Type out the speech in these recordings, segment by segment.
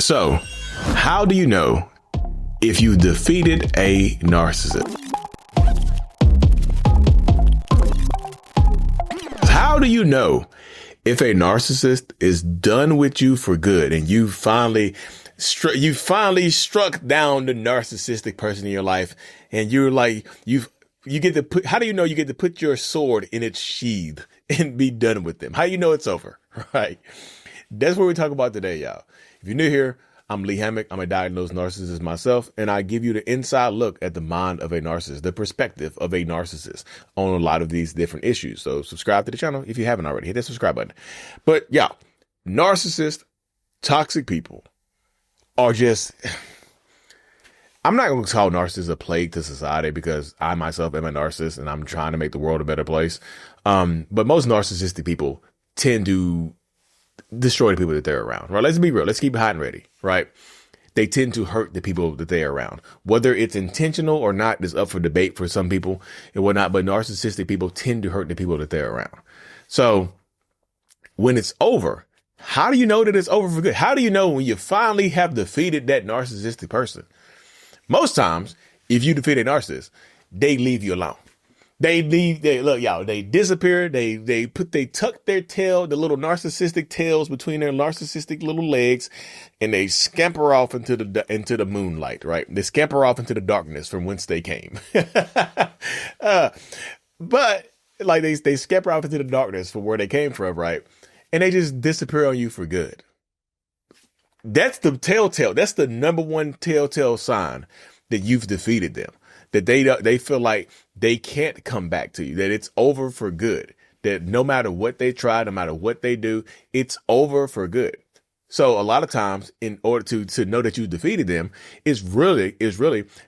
So, how do you know if you defeated a narcissist? How do you know if a narcissist is done with you for good and you finally struck down the narcissistic person in your life, and you're like, you get to put, how do you know you get to put your sword in its sheath and be done with them? How do you know it's over? Right? That's what we talk about today, y'all. If you're new here, I'm Lee Hammock. I'm a diagnosed narcissist myself, and I give you the inside look at the mind of a narcissist, the perspective of a narcissist on a lot of these different issues. So subscribe to the channel if you haven't already. Hit that subscribe button. But yeah, narcissist, toxic people are just, I'm not going to call narcissists a plague to society, because I myself am a narcissist and I'm trying to make the world a better place. But most narcissistic people tend to destroy the people that they're around, right? Let's be real. Let's keep it hot and ready, right? They tend to hurt the people that they're around. Whether it's intentional or not is up for debate for some people and whatnot, but narcissistic people tend to hurt the people that they're around. So when it's over, how do you know that it's over for good? How do you know when you finally have defeated that narcissistic person? Most times, if you defeat a narcissist, they leave you alone. They disappear. They tuck their tail, the little narcissistic tails between their narcissistic little legs, and they scamper off into the moonlight, right? They scamper off into the darkness from whence they came. But like they scamper off into the darkness from where they came from, right? And they just disappear on you for good. That's the telltale. That's the number one telltale sign that you've defeated them. That they feel like they can't come back to you, that it's over for good, that no matter what they try, no matter what they do, it's over for good. So a lot of times, in order to know that you defeated them, is really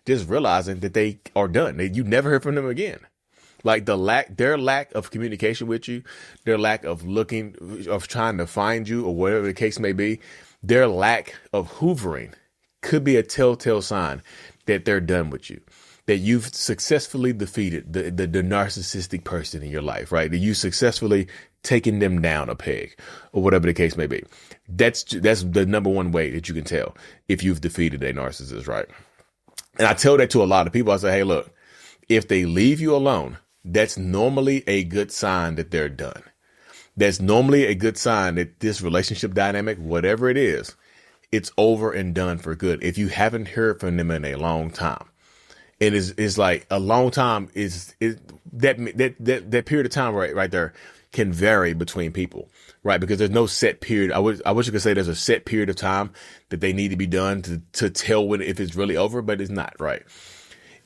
just realizing that they are done. You never hear from them again. Like their lack of communication with you, their lack of trying to find you, or whatever the case may be, their lack of hoovering could be a telltale sign that they're done with you. That you've successfully defeated the narcissistic person in your life, right? That you successfully taken them down a peg, or whatever the case may be. That's the number one way that you can tell if you've defeated a narcissist, right? And I tell that to a lot of people. I say, hey, look, if they leave you alone, that's normally a good sign that they're done. That's normally a good sign that this relationship dynamic, whatever it is, it's over and done for good. If you haven't heard from them in a long time. And it's like a long time is that period of time right there can vary between people, right? Because there's no set period. I wish you could say there's a set period of time that they need to be done to tell if it's really over, but it's not, right?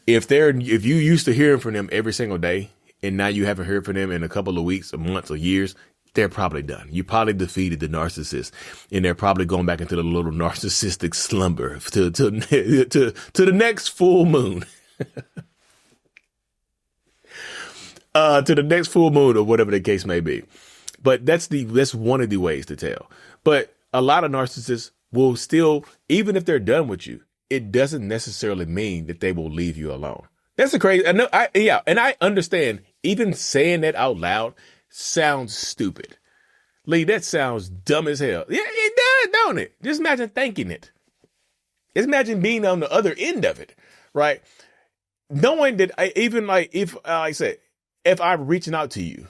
If you used to hearing from them every single day, and now you haven't heard from them in a couple of weeks or months or years, they're probably done. You probably defeated the narcissist, and they're probably going back into the little narcissistic slumber to the next full moon. To the next full moon, or whatever the case may be. But that's one of the ways to tell. But a lot of narcissists will still, even if they're done with you, it doesn't necessarily mean that they will leave you alone. That's the crazy. And I understand even saying that out loud sounds stupid. Lee, that sounds dumb as hell. Yeah, it does, don't it? Just imagine thinking it. Just imagine being on the other end of it, right? Knowing that if I'm reaching out to you,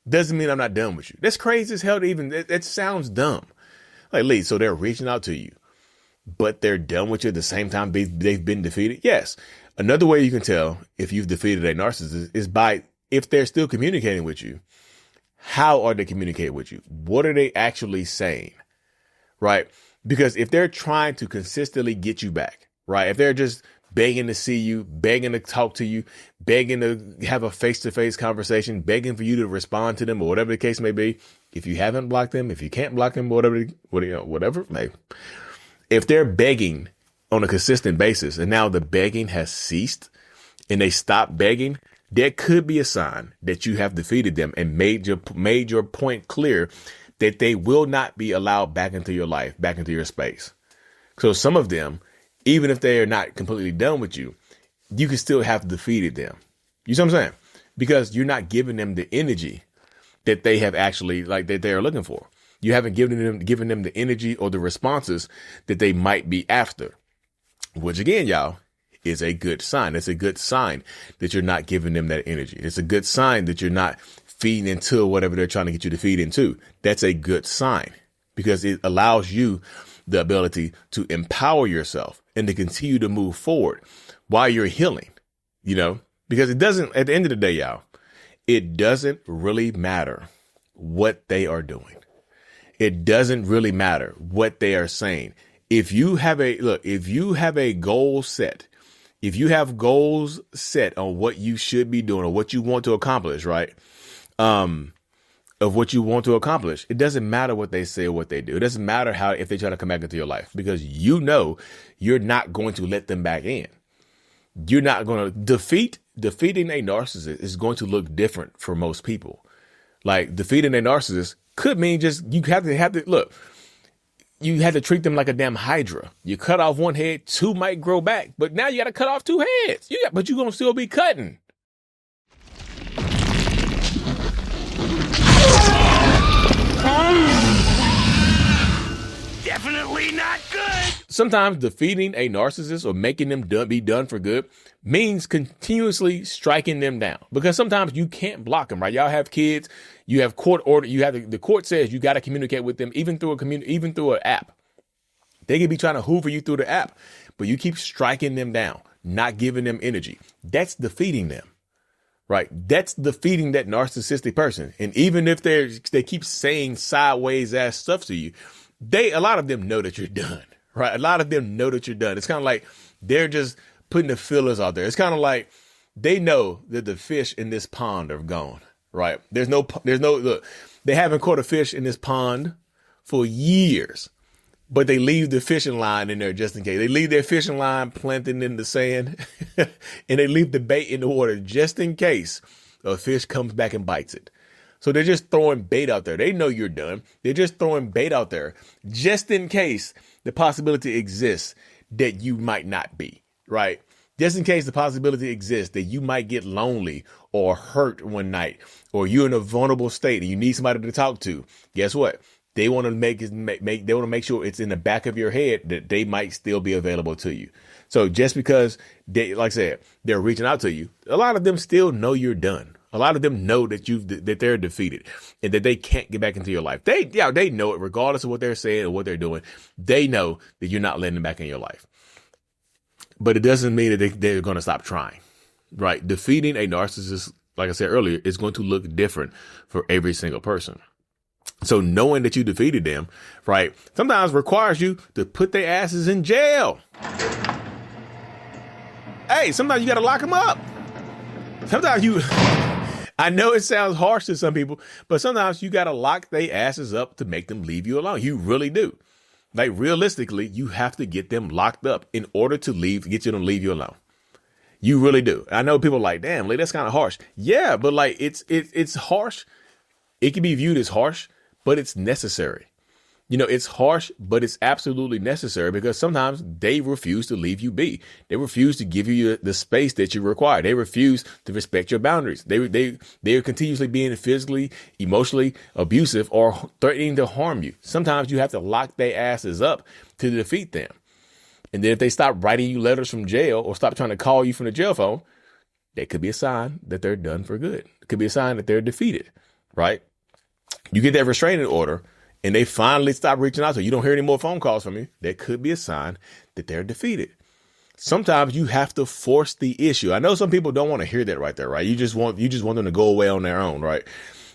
doesn't mean I'm not done with you. That's crazy as hell. That sounds dumb. Like, Lee, so they're reaching out to you, but they're done with you at the same time they've been defeated. Yes. Another way you can tell if you've defeated a narcissist is by, if they're still communicating with you, how are they communicating with you? What are they actually saying? Right? Because if they're trying to consistently get you back, right? If they're just begging to see you, begging to talk to you, begging to have a face-to-face conversation, begging for you to respond to them, or whatever the case may be. If you haven't blocked them, if you can't block them, whatever, if they're begging on a consistent basis and now the begging has ceased and they stop begging, that could be a sign that you have defeated them and made your point clear that they will not be allowed back into your life, back into your space. So some of them, even if they are not completely done with you, you can still have defeated them. You see what I'm saying? Because you're not giving them the energy that they have actually, like, that they are looking for. You haven't given them the energy or the responses that they might be after, which again, y'all, is a good sign. It's a good sign that you're not giving them that energy. It's a good sign that you're not feeding into whatever they're trying to get you to feed into. That's a good sign because it allows you the ability to empower yourself and to continue to move forward while you're healing, because it doesn't, at the end of the day, y'all, it doesn't really matter what they are doing. It doesn't really matter what they are saying. If you have a goal set, if you have goals set on what you should be doing or what you want to accomplish, right? Of what you want to accomplish, it doesn't matter what they say or what they do. It doesn't matter if they try to come back into your life, because you're not going to let them back in. You're not going to defeating a narcissist is going to look different for most people. Like defeating a narcissist could mean just you have to look. You had to treat them like a damn hydra. You cut off one head, two might grow back, but now you got to cut off two heads. But you're going to still be cutting. Definitely not good. Sometimes defeating a narcissist or making them be done for good means continuously striking them down, because sometimes you can't block them, right? Y'all have kids, you have court order, the court says you got to communicate with them even through an app. They can be trying to hoover you through the app, but you keep striking them down, not giving them energy. That's defeating them. Right. That's defeating that narcissistic person. And even if they keep saying sideways ass stuff to you, a lot of them know that you're done. Right. A lot of them know that you're done. It's kind of like they're just putting the fillers out there. It's kind of like they know that the fish in this pond are gone. Right. Look, they haven't caught a fish in this pond for years, but they leave the fishing line in there just in case. They leave their fishing line planted in the sand and they leave the bait in the water just in case a fish comes back and bites it. So they're just throwing bait out there. They know you're done. They're just throwing bait out there just in case the possibility exists that you might not be, right? Just in case the possibility exists that you might get lonely or hurt one night, or you're in a vulnerable state and you need somebody to talk to. Guess what? They want to make sure it's in the back of your head that they might still be available to you. So just because like I said, they're reaching out to you, a lot of them still know you're done. A lot of them know that they're defeated and that they can't get back into your life. They know it, regardless of what they're saying or what they're doing. They know that you're not letting them back in your life. But it doesn't mean that they're going to stop trying, right? Defeating a narcissist, like I said earlier, is going to look different for every single person. So knowing that you defeated them, right, sometimes requires you to put their asses in jail. Hey, sometimes you got to lock them up. Sometimes I know it sounds harsh to some people, but sometimes you got to lock their asses up to make them leave you alone. You really do. Like realistically, you have to get them locked up in order to get you to leave you alone. You really do. I know people are like, damn, that's kind of harsh. Yeah, but like it's harsh. It can be viewed as harsh, but it's necessary. It's harsh, but it's absolutely necessary, because sometimes they refuse to leave you be. They refuse to give you the space that you require. They refuse to respect your boundaries. They are continuously being physically, emotionally abusive or threatening to harm you. Sometimes you have to lock their asses up to defeat them. And then if they stop writing you letters from jail or stop trying to call you from the jail phone, that could be a sign that they're done for good. It could be a sign that they're defeated, right? You get that restraining order and they finally stop reaching out to you. You don't hear any more phone calls from you. That could be a sign that they're defeated. Sometimes you have to force the issue. I know some people don't want to hear that right there, right? You just want them to go away on their own, right?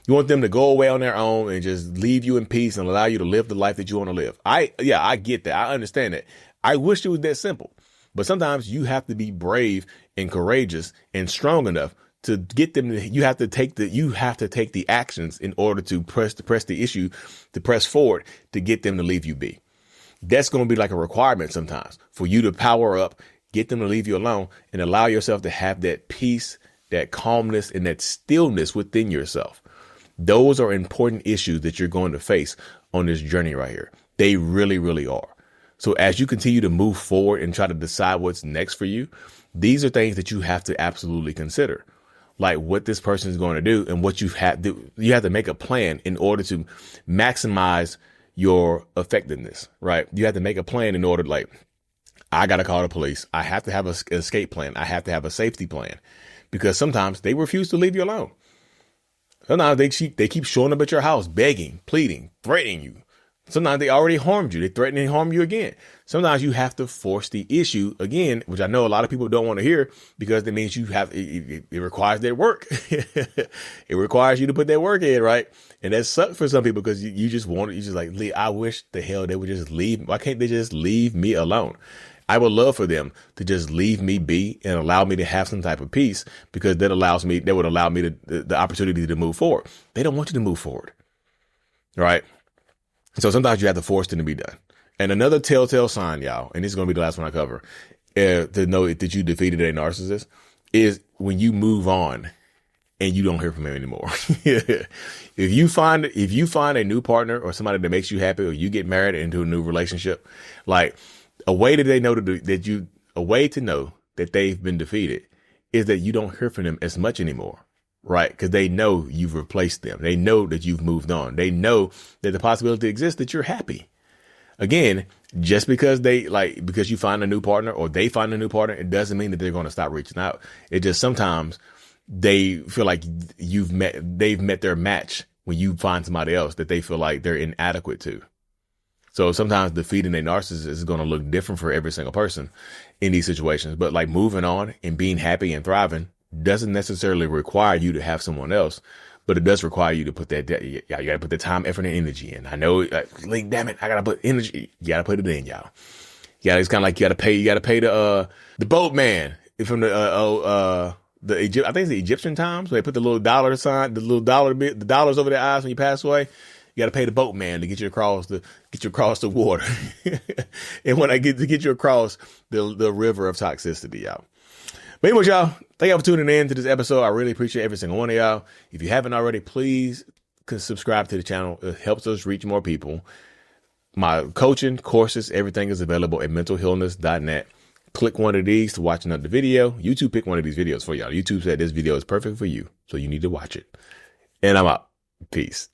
You want them to go away on their own and just leave you in peace and allow you to live the life that you want to live. I get that. I understand that. I wish it was that simple. But sometimes you have to be brave and courageous and strong enough to get them. You have to take the actions in order to press the issue, to press forward, to get them to leave you be. That's going to be like a requirement sometimes for you to power up, get them to leave you alone, and allow yourself to have that peace, that calmness, and that stillness within yourself. Those are important issues that you're going to face on this journey right here. They really, really are. So as you continue to move forward and try to decide what's next for you, these are things that you have to absolutely consider. like what this person is going to do and what you have to make a plan in order to maximize your effectiveness, right? You have to make a plan in order, like, I got to call the police. I have to have an escape plan. I have to have a safety plan, because sometimes they refuse to leave you alone. Sometimes they keep showing up at your house, begging, pleading, threatening you. Sometimes they already harmed you. They threaten and harm you again. Sometimes you have to force the issue again, which I know a lot of people don't want to hear, because it means it requires their work. It requires you to put that work in, right? And that sucks for some people, because you just like, I wish the hell they would just leave. Why can't they just leave me alone? I would love for them to just leave me be and allow me to have some type of peace, because that would allow me the opportunity to move forward. They don't want you to move forward, right? So sometimes you have to force them to be done. And another telltale sign, y'all, and this is going to be the last one I cover, to know that you defeated a narcissist, is when you move on and you don't hear from him anymore. If you find a new partner or somebody that makes you happy, or you get married into a new relationship, like, a way that they know a way to know that they've been defeated is that you don't hear from them as much anymore, right? Because they know you've replaced them. They know that you've moved on. They know that the possibility exists that you're happy. Again, just because because you find a new partner or they find a new partner, it doesn't mean that they're going to stop reaching out. It just sometimes they feel like they've met their match when you find somebody else that they feel like they're inadequate to. So sometimes defeating a narcissist is going to look different for every single person in these situations. But like, moving on and being happy and thriving doesn't necessarily require you to have someone else, but it does require you to put you got to put the time, effort, and energy in. I know, like, damn it, I got to put energy. You got to put it in, y'all. Yeah, it's kind of like you got to pay the boatman from the Egypt. I think it's the Egyptian times, where they put the little dollar sign, the dollars over their eyes when you pass away. You got to pay the boatman to get you across the water. And when I get you across the river of toxicity, y'all. But anyway, y'all, thank y'all for tuning in to this episode. I really appreciate every single one of y'all. If you haven't already, please subscribe to the channel. It helps us reach more people. My coaching courses, everything is available at mentalhealness.net. Click one of these to watch another video. YouTube picked one of these videos for y'all. YouTube said this video is perfect for you, so you need to watch it. And I'm out. Peace.